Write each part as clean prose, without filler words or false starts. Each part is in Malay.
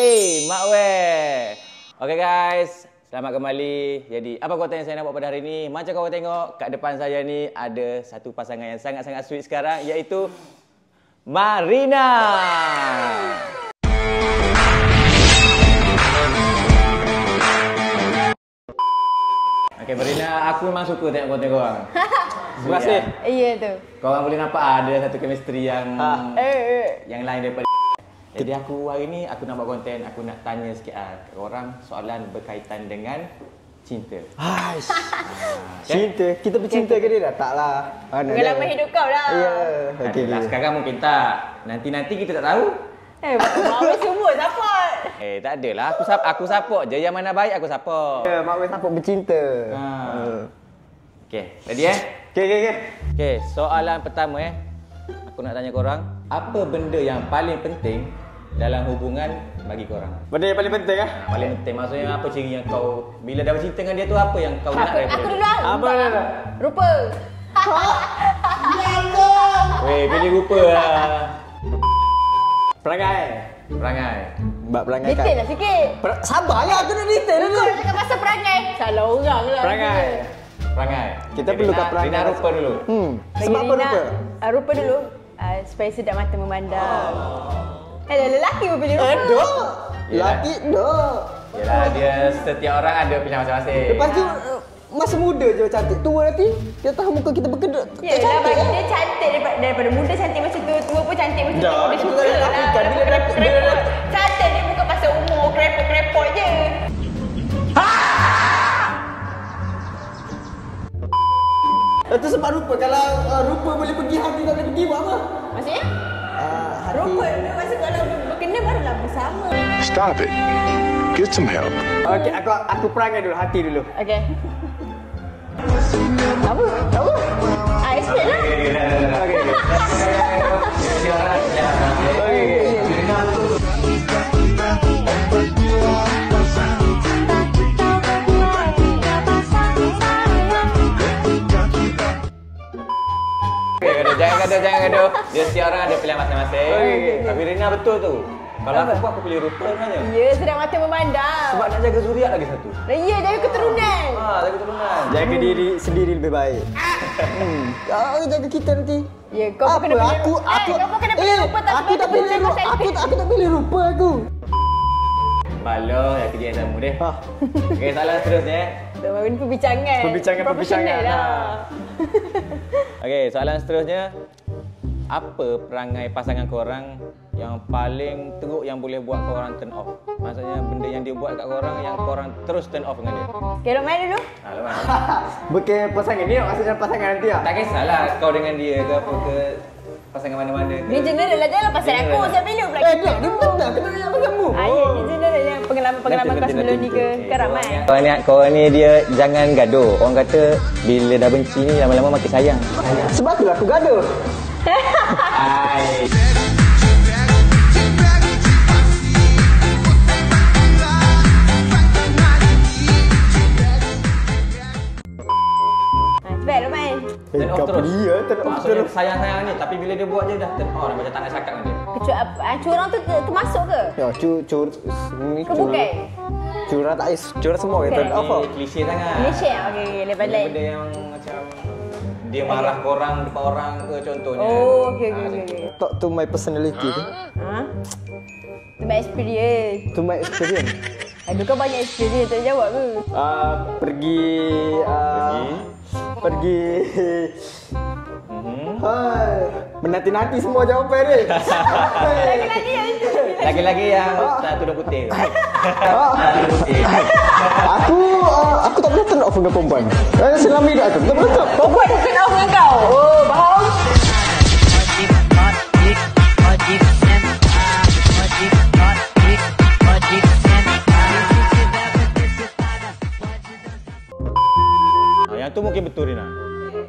Hey, Mak Weh. Okay guys, selamat kembali. Jadi, apa konten yang saya nak buat pada hari ini? Macam kau tengok, kat depan saya ni ada satu pasangan yang sangat-sangat sweet sekarang, iaitu Marina. Okay, Marina, aku memang suka tengok konten korang. Terima kasih. Iya tu. Korang boleh nampak ada satu chemistry yang lain daripada. Jadi aku hari ni aku nak buat konten, aku nak tanya sikit kat korang soalan berkaitan dengan cinta. Haish. Cinta? Kita bercinta ke dia dah? Taklah. Pengalaman hidup kau lah. Ya. Okay, sekarang mungkin tak. Nanti kita tak tahu. Mak Weh semua support. Tak adalah. Aku support je. Yang mana baik aku support. Ya, Mak Weh support bercinta. Okay, ready Okay. Soalan pertama aku nak tanya korang, apa benda yang paling penting dalam hubungan bagi korang? Benda yang paling penting Paling penting maksudnya apa ciri yang kau bila dah bercinta dengan dia tu, apa yang kau nak daripada Aku dia? dulu lah. Apa dah? Rupa. Weh, pilih rupa lah. Perangai. Mbak perangai kan? Detail lah sikit. Sabarlah, aku nak detail dulu. Kau cakap pasal perangai. Salah orang lah. Perangai. Kita perlukan perangai. Rina rupa dulu. Sebab apa rupa? Rupa dulu. Supaya sedap mata memandang. Lelaki pun pilih rupa. Dok. Lelaki dok. Yelah, dia setiap orang ada pilihan masing-masing. Lepas tu masa muda je cantik. Tua nanti kita tahu muka kita berkedut. Yelah, bagi dia cantik daripada muda cantik macam tu. Tua pun cantik macam tu. Dia suka lah. Cantik dia bukan pasal umur. Krepot-krepot je. Itu sebab rupa. Kalau rupa boleh pergi, hati tak boleh pergi, buat apa? Maksudnya? Hati. Rupa masa kalau berkena barulah bersama. Stop it. Get some help. Okey, aku perangai dulu, hati dulu. Okey. Apa? Explain lah. Jangan gaduh. Dia setiap orang ada pilihan masing-masing. Tapi Rina betul tu. Kalau aku pilih rupa sebenarnya. Ya, sedap mata memandang. Sebab nak jaga zuriat lagi satu. Ya, jaga keturunan. Jaga keturunan. Jaga diri sendiri lebih baik. Jaga kita nanti. Ya, kau pun kena pilih rupa. Kau pun kena pilih rupa tak aku tak pilih rupa. Aku tak pilih rupa aku. Baloh, yang kerja yang sama deh. Okey, soalan seterusnya. Ini perbincangan. Perbincangan lah. Okey, soalan seterusnya. Apa perangai pasangan korang yang paling teruk yang boleh buat korang turn off? Maksudnya benda yang dia buat kat korang yang korang terus turn off dengan dia. Okay, Rok main dulu. Alamak. Bukan pasangan ni, maksudnya pasangan nanti lah. Tak kisahlah kau dengan dia ke apa ke, pasangan mana-mana ke. Ni general lah, janganlah pasal aku. Saya pilih pula. Dia benar. Kena tanya pasanganmu. Ni general yang pengalaman kau sebelum ni ke. Kan ramai. Korang ni dia jangan gaduh. Orang kata bila dah benci ni lama-lama makin sayang. Sebab itulah aku gaduh. Hai. Cepat Rok main. Turn off Kau terus. dia turn off Maksudnya terus. sayang-sayang ni, tapi bila dia buat je dah turn off, dah macam tak nak cakap dengan dia. Curang tu termasuk ke? Ya, ni Ke bukan? curang tak is. Curang semua yang turn off. Ni klise sangat. Malaysia. Okey, level lain. Benda yang macam dia marah korang depan orang ke contohnya. Oh, okey. Talk to my personality tu. Tu my experience. To my experience. Aduh, kau banyak experience tak jawab ke? Pergi. Hai. Menanti-nanti semua jawapan ni. Lagi-lagi yang itu. Lagi-lagi yang tak tudung putih. Aku tak boleh turn off dengan perempuan. Selama hidup aku tak boleh turn off. Perempuan tu kena dengan kau. Oh, faham? Yang tu mungkin betul Rina.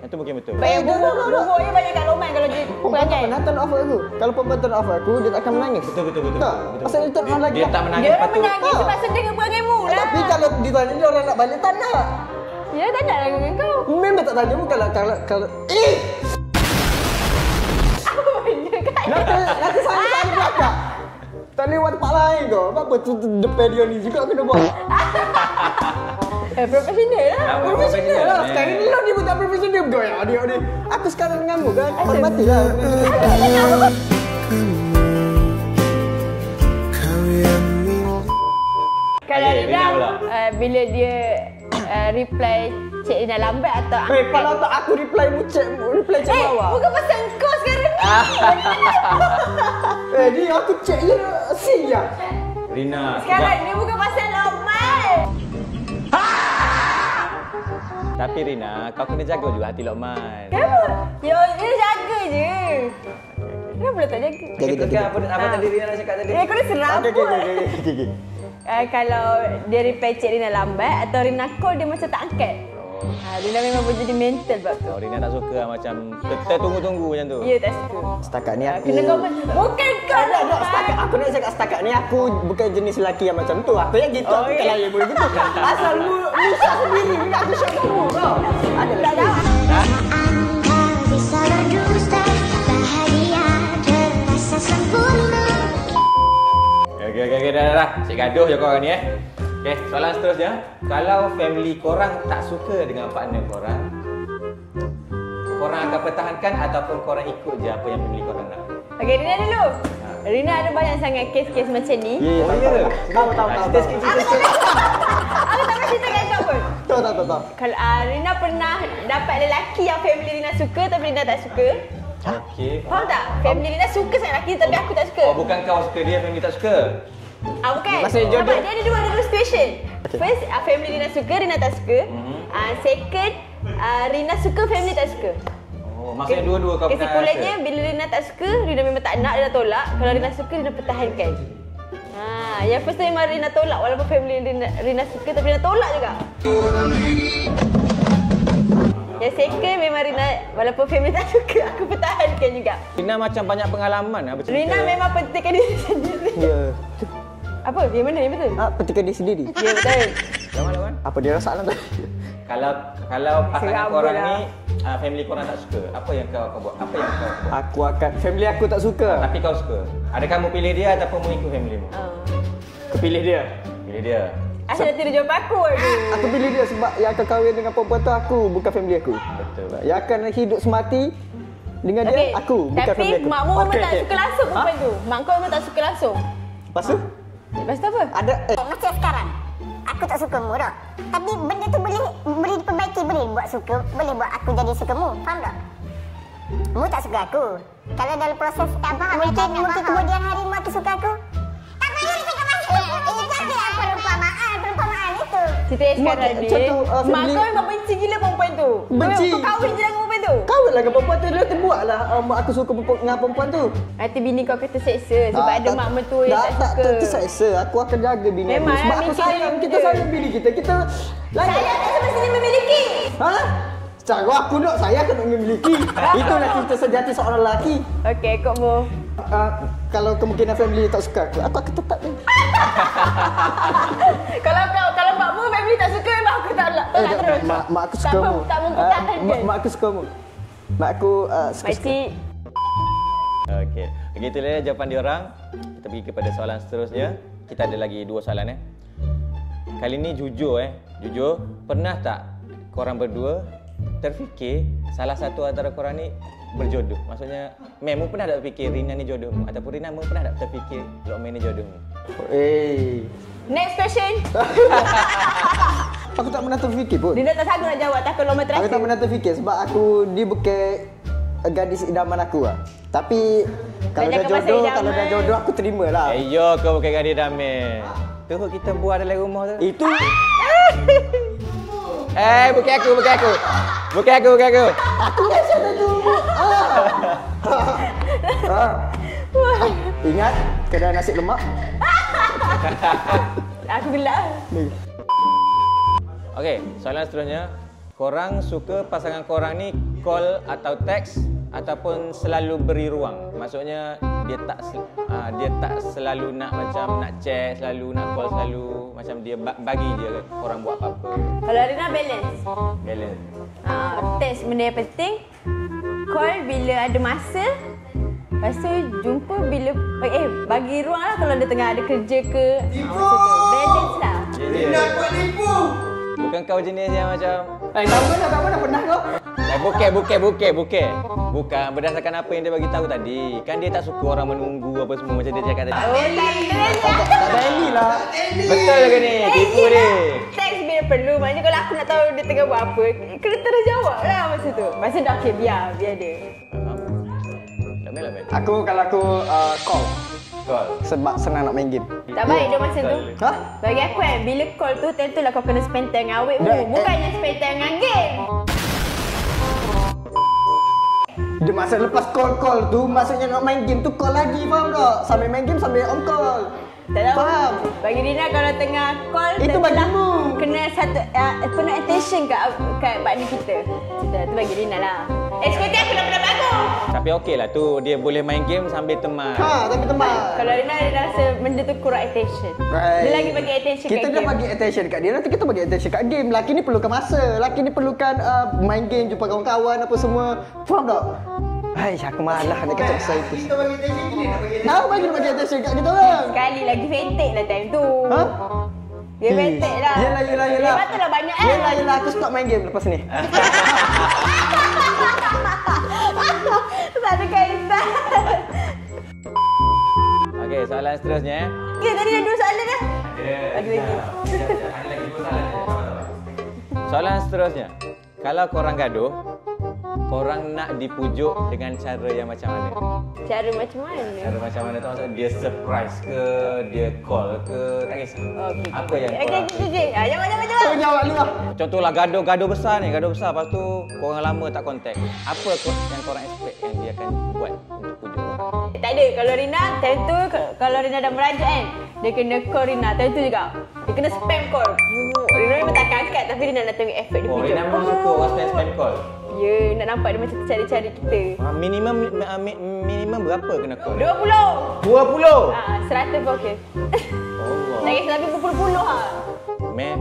Yang tu mungkin betul. Banyak bubuk je banyak kat Loman kalau dia Perempuan tak perangai. pernah turn off aku. Kalau perempuan turn off aku, dia tak akan menangis. Betul. Tak. Asal dia turn off lagi. Dia tak menangis Dia lepas tu. menangis sebab sedih dengan perangaimu lah. Tapi kalau ditanya dia orang nak balik, tak nak. Ya, tak nak lagi dengan kau. Memang tak tanya mu kalau Apa benda kan? Nanti sana belakang. Tak lewat tempat lain kau. Apa tu depan dia ni juga kena buat. Profesional lah. Profesional lah. Sekarang ni lah dia pun tak profesional betul ya. Adik. Aku sekarang ngamuk kan. Hormatilah. Kalau Okey, Rina pula. bila dia reply Cik Rina lambat atau angkat. Kalau tak aku reply cek bawah. Bukan pasal kau sekarang ni. Dia aku cek je si je. Rina. Sekarang ni bukan pasal Lokman. Tapi Rina, kau kena jaga juga hati Lokman. Kenapa? Ya, dia jaga je. Kenapa dia tak jaga? Apa tadi Rina nak cakap tadi? Kau dah serabut. Okey. Kalau dia reply Cik Rina lambat atau Rina call dia macam tak angkat. Rina memang menjadi mental bab tu. Rina tak suka lah macam tertunggu-tunggu macam tu. Ya, tak suka. Setakat ni aku Kena kau bukan kau Tak, setakat aku nak cakap setakat ni aku bukan jenis lelaki yang macam tu. Aku yang gitu, aku okey. tak layan boleh gitu. Asal Musa sendiri ni aku syok kamu kau. Ada tak tahu. Engkau bisa berdusta, bahagia terasa sempurna. Okey, dah. Cik gaduh je korang ni Okey, soalan seterusnya. Kalau family korang tak suka dengan partner korang, korang akan pertahankan ataupun korang ikut je apa yang family korang nak? Okey, Rina dulu. Rina ada banyak sangat kes-kes macam ni. Ya, tahu. Cerita sikit. Aku tak nak cerita kat kau pun. Tahu. Kalau Rina pernah dapat lelaki yang family Rina suka tapi Rina tak suka. Okey. Faham tak? Family Rina suka sangat lelaki tapi aku tak suka. Oh, bukan kau suka dia, family tak suka? Bukan. Maksudnya jodoh. Nampak, dia ada dua situation. First, family Rina suka, Rina tak suka. Second, Rina suka, family tak suka. Oh, maksudnya dua-dua kau pernah Kesimpulannya, rasa? bila Rina tak suka, Rina memang tak nak, Rina tolak. Kalau Rina suka, Rina pertahankan. Yang first tu memang Rina tolak walaupun family Rina suka tapi Rina tolak juga. Yang second memang Rina walaupun family tak suka, aku pertahankan juga. Rina macam banyak pengalaman lah bercerita. Rina memang pentingkan diri sendiri. Ya. Apa? Yang mana? Yang betul? Petikan dia sendiri. Ya, betul. Yang mana kan? Apa dia rasa alam tadi? Kalau pasangan Serabut korang lah. ni family korang tak suka, apa yang kau buat? Apa yang kau buat? Aku akan family aku tak suka. Tapi kau suka. Ada kamu pilih dia ataupun mau ikut family mu? Aku pilih dia. Pilih dia. Asal dia tidak jawab aku. Aku pilih dia sebab yang akan kahwin dengan perempuan tu aku, bukan family aku. Betul. Yang akan hidup semati dengan dia aku, bukan tapi family aku. makmu memang tak Okey. suka langsung perempuan tu. Mak kau memang tak suka langsung. Lepas tu Lepas tu apa? ada Macam sekarang, aku tak suka mu dah. Tapi benda tu boleh diperbaiki, boleh buat suka, boleh buat aku jadi suka mu. Faham tak? Mu tak suka aku. Kalau dalam proses mungkin kemudian hari mu aku suka aku. Tak payah dia cakap macam tu. Itu dia perumpamaan itu. Cerita yang sekarang ni, Macam tu, mak family- kau memang benci gila perempuan tu. Benci. Kau kahwin je dengan perempuan tu. kahwin lah dengan perempuan tu, dia terbuatlah aku suka dengan perempuan tu. Nanti bini kau kata seksa sebab ada mak mentua yang tak suka. Tak terseksa. Aku akan jaga bini aku. Memang Sebab lah, aku mikir sayang. dia Kita benda. sayang bini kita. Kita layan. Saya tak semestinya memiliki. Ha? Cara aku nak, saya akan memiliki. Itulah cinta sejati seorang lelaki. Okey, kau mu. Kalau kemungkinan family tak suka aku akan tetap ni. Kalau makmu family tak suka memang aku tak terus. Mak aku suka mu. Tak mempertahankan. Mak aku suka mu. Mak aku suka. Makcik, Okey. Begitulah jawapan diorang. Kita pergi kepada soalan seterusnya. Kita ada lagi 2 soalan Kali ni jujur Jujur, pernah tak korang berdua terfikir salah satu antara korang ni berjodoh? Maksudnya, Memu pernah tak fikir Rina ni jodohmu ataupun Rina mu pernah tak terfikir Lokman ni jodohmu? next question. Aku tak pernah terfikir pun. Dia tak sanggup nak jawab takut lomba Aku terakhir. tak pernah terfikir sebab dia bukan gadis idaman aku lah. Tapi kalau Jangan dah pasal jodoh, idaman. kalau dah jodoh aku terima lah. Yo, kau bukan gadis damai. Tu kita buat dalam rumah tu. Itu Bukan aku. aku rasa tadi. Ingat kedai nasi lemak? Aku gelak. Ni. Okey, soalan seterusnya. Korang suka pasangan korang ni call atau teks ataupun selalu beri ruang? Maksudnya dia tak selalu nak macam nak chat, selalu nak call, selalu macam dia bagi je korang buat apa-apa. Kalau Rina balance. Balance. Test benda yang penting. Call bila ada masa. Lepas tu jumpa bila bagi ruang lah kalau dia tengah ada kerja ke. Balance lah. Nak buat tipu. Bukan kau jenis yang macam Tak mana pernah kau? Bukan. Berdasarkan apa yang dia bagi tahu tadi. Kan dia tak suka orang menunggu apa semua macam dia cakap tadi. Oh, Tak Deli lah. Betul ke ni? Tipu ni. Teks bila perlu. Maknanya kalau aku nak tahu dia tengah buat apa, kena terus jawab lah masa tu. Masa dah okey, biar dia. Lamel. Kalau aku call. Call. Sebab senang nak main game. Tak baik dia masa tu. Hah? Bagi aku bila call tu, tentulah kau kena spend time dengan awet mu. Bukannya spend time dengan game. Dia masa lepas call tu, maksudnya nak main game tu call lagi, faham tak? Sambil main game sambil on call. Tak tahu. Faham? Bagi Rina kalau tengah call, Itu bagimu. kena satu penuh attention kat partner kita. Itu bagi Rina lah. Seperti aku dah pernah bagus. Tapi okey lah tu. Dia boleh main game sambil teman. Tapi teman. Kalau Rina dia rasa benda tu kurang attention. Right. Dia lagi bagi attention Kita kat dah game. bagi attention kat dia, nanti kita bagi attention kat game. Laki ni perlukan masa. Laki ni perlukan main game, jumpa kawan-kawan apa semua. Faham tak? Hai, aku malah nak kacau pasal itu. Kita bagi attention gini nak bagi attention kat kita orang. Sekali lagi ventik lah time tu. Ha? Dia ventik lah. Yelah. Dia patutlah banyak Yelah, aku stop main game lepas ni. Tak ada kaitan. Okey, soalan seterusnya. Okay, tadi dah 2 soalan dah. Lagi. Soalan seterusnya. Kalau korang gaduh, korang nak dipujuk dengan cara yang macam mana? Cara macam mana? Cara macam mana tu maksud dia surprise ke, dia call ke, tak kisah. Okey. Apa yang korang? Okey. Jawab. Kau jawab ni lah. Contohlah gaduh besar ni, gaduh besar lepas tu korang lama tak contact. Apa yang korang expect yang dia akan buat untuk pujuk korang? Tak ada. Kalau Rina, time tu kalau Rina dah merajuk kan, dia kena call Rina. Time tu juga. Dia kena spam call. Rina memang tak angkat tapi Rina nak tengok effort dia Oh, pujuk. Rina memang suka orang spam call. Ya, nak nampak dia macam cari-cari kita. Minimum berapa kena call? 20. 20. 100 pun okey. Allah. Tak kisah tapi berpuluh-puluh ha. Meh,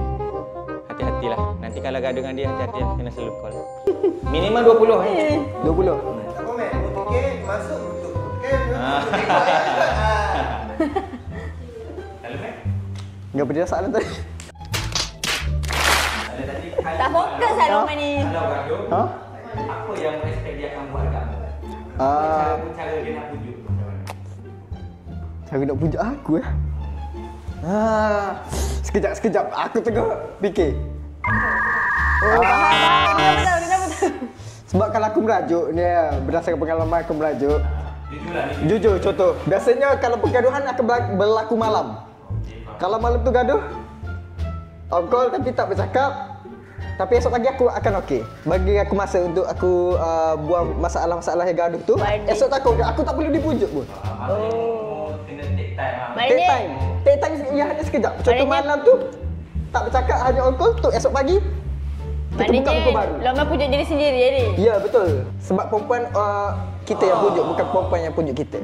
hati-hatilah. Nanti kalau gaduh dengan dia, hati-hati lah. Kena selalu call. Minimum 20 eh. 20. Enggak berdiri soalan tadi. Tak fokus lah Roman ni. Kalau gaduh, Ha? apa yang expect dia akan buat kat kamu? Cara dia nak pujuk macam mana? Cara nak pujuk aku Sekejap. Aku tengah fikir. Rina betul. Sebab kalau aku merajuk ni, berdasarkan pengalaman aku merajuk. Jujur contoh. Biasanya kalau pergaduhan akan berlaku malam. Kalau malam tu gaduh, on call tapi tak bercakap. Tapi esok pagi aku akan okey. Bagi aku masa untuk aku buang masalah-masalah yang gaduh tu. Esok tak aku tak perlu dipujuk pun. Kena take time lah. Take time. Take time ya hanya sekejap. Contoh malam tu tak bercakap, hanya on call tu esok pagi kita buka buku baru. Longgar pujuk diri sendiri ni. Ya betul. Sebab perempuan kita yang pujuk, bukan perempuan yang pujuk kita.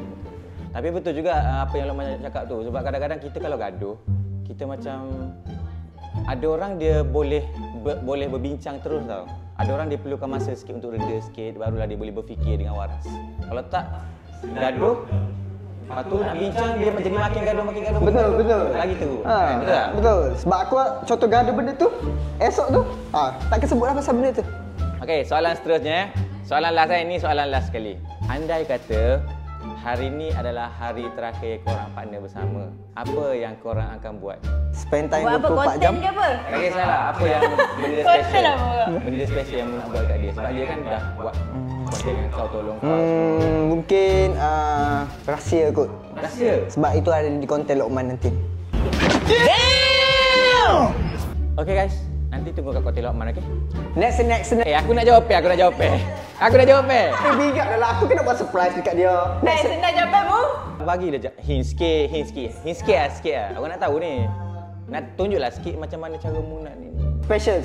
Tapi betul juga apa yang Lokman cakap tu. Sebab kadang-kadang kita kalau gaduh, kita macam ada orang dia boleh berbincang terus tau. Ada orang dia perlukan masa sikit untuk reda sikit, barulah dia boleh berfikir dengan waras. Kalau tak gaduh, lepas tu nak bincang dia jadi makin gaduh. Betul. Lagi teruk. Betul tak? Betul. Sebab aku contoh gaduh benda tu, esok tu tak kesebut lah pasal benda tu. Okey, soalan seterusnya. Soalan last ni soalan last sekali. Andai kata hari ni adalah hari terakhir korang partner bersama, apa yang korang akan buat? Spend time Buat apa? 24 jam. Konten ke apa? Tak kisahlah apa yang benda Konten special. lah buat. Benda special yang nak buat kat dia. Sebab dia kan dah buat konten dengan kau, tolong kau. Mungkin rahsia kot. Rahsia? Sebab itu ada di konten Lokman nanti. Okay guys, nanti tunggu kat konten Lokman, okay? Next. Aku nak jawab. Bigak dah lah. Aku kena buat surprise dekat dia. Senang jawapanmu. Bagi dia hint sikit lah. Aku nak tahu ni. Nak tunjuklah sikit macam mana cara mu nak ni. Special.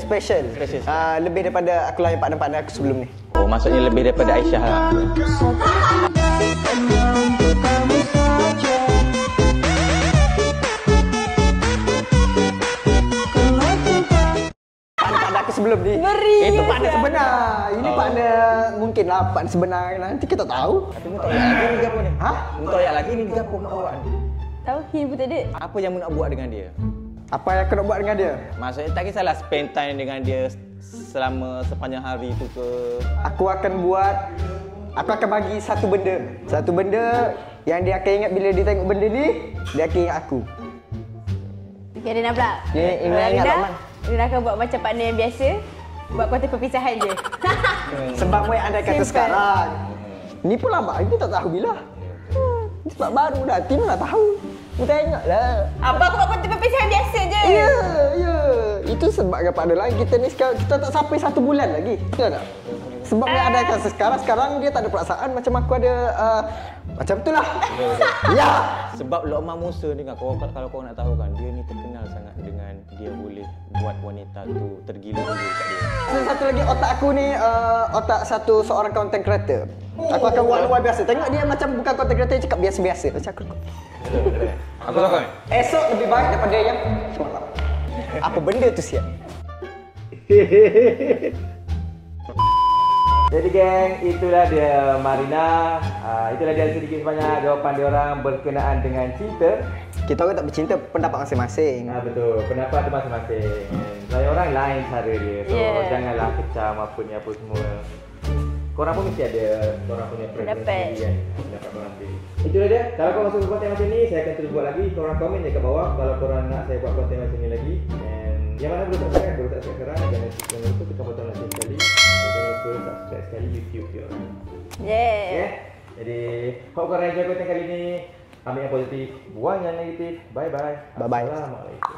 Lebih daripada aku layan partner-partner aku sebelum ni. Oh, maksudnya lebih daripada Aisyah lah. Partner aku sebelum belum ni. Serius Itu partner ah? sebenar. Ini partner mungkin lah partner sebenar. Nanti kita tahu. Tapi mu tak lagi ni gapo ni? Hah? Mu tak lagi ni gapo mu awak ni? Tahu hin pun tak ada. Apa yang mu nak buat dengan dia? Apa yang aku nak buat dengan dia? Maksudnya tak kisahlah spend time dengan dia selama sepanjang hari tu ke. Aku akan bagi satu benda. Satu benda yang dia akan ingat bila dia tengok benda ni, dia akan ingat aku. Okay, Rina pula. Rina ingat tak, Man? Rina akan buat macam partner yang biasa. Buat konten perpisahan je. Sebab mu yang ada kata Simple. sekarang. Ni pun lama, ini tak tahu bila. Ni sebab baru dah, Tim nak tahu. Mu tengok lah. Apa aku buat konten perpisahan biasa je. Ya. Itu sebab kepada lain kita ni sekarang, kita tak sampai 1 bulan lagi. Betul tak? Sebab dia ada kata sekarang dia tak ada perasaan macam aku ada macam tu lah. Ya. Sebab Lokman Musa ni kan, kalau kau nak tahu kan, dia ni terkenal sangat dengan dia boleh buat wanita tu tergila-gila kat dia. Satu lagi otak aku ni otak seorang content creator. Aku akan buat luar biasa. Tengok dia macam bukan content creator, cakap biasa-biasa. Macam aku. Aku tahu kan? Esok lebih baik daripada yang semalam. Apa benda tu siap? Jadi geng, itulah dia Marina. Itulah dia sedikit sebanyak jawapan dia orang berkenaan dengan cinta. Kita orang tak bercinta, pendapat masing-masing. Betul, pendapat tu masing-masing. Saya orang lain cara dia. So janganlah kecam apa ni apa semua. Korang pun mesti ada korang punya preference sendiri kan. Pendapat korang sendiri. Itulah dia. Kalau korang masuk konten macam ni, saya akan terus buat lagi. Korang komen je kat bawah kalau korang nak saya buat konten macam ni lagi. And yang mana belum subscribe, baru subscribe sekarang. Jangan lupa tekan butang like sekali. Jangan lupa subscribe sekali YouTube dia. Yeah. Jadi, hope korang enjoy konten kali ni. Ambil yang positif, buang yang negatif. Bye-bye. Bye-bye. Assalamualaikum.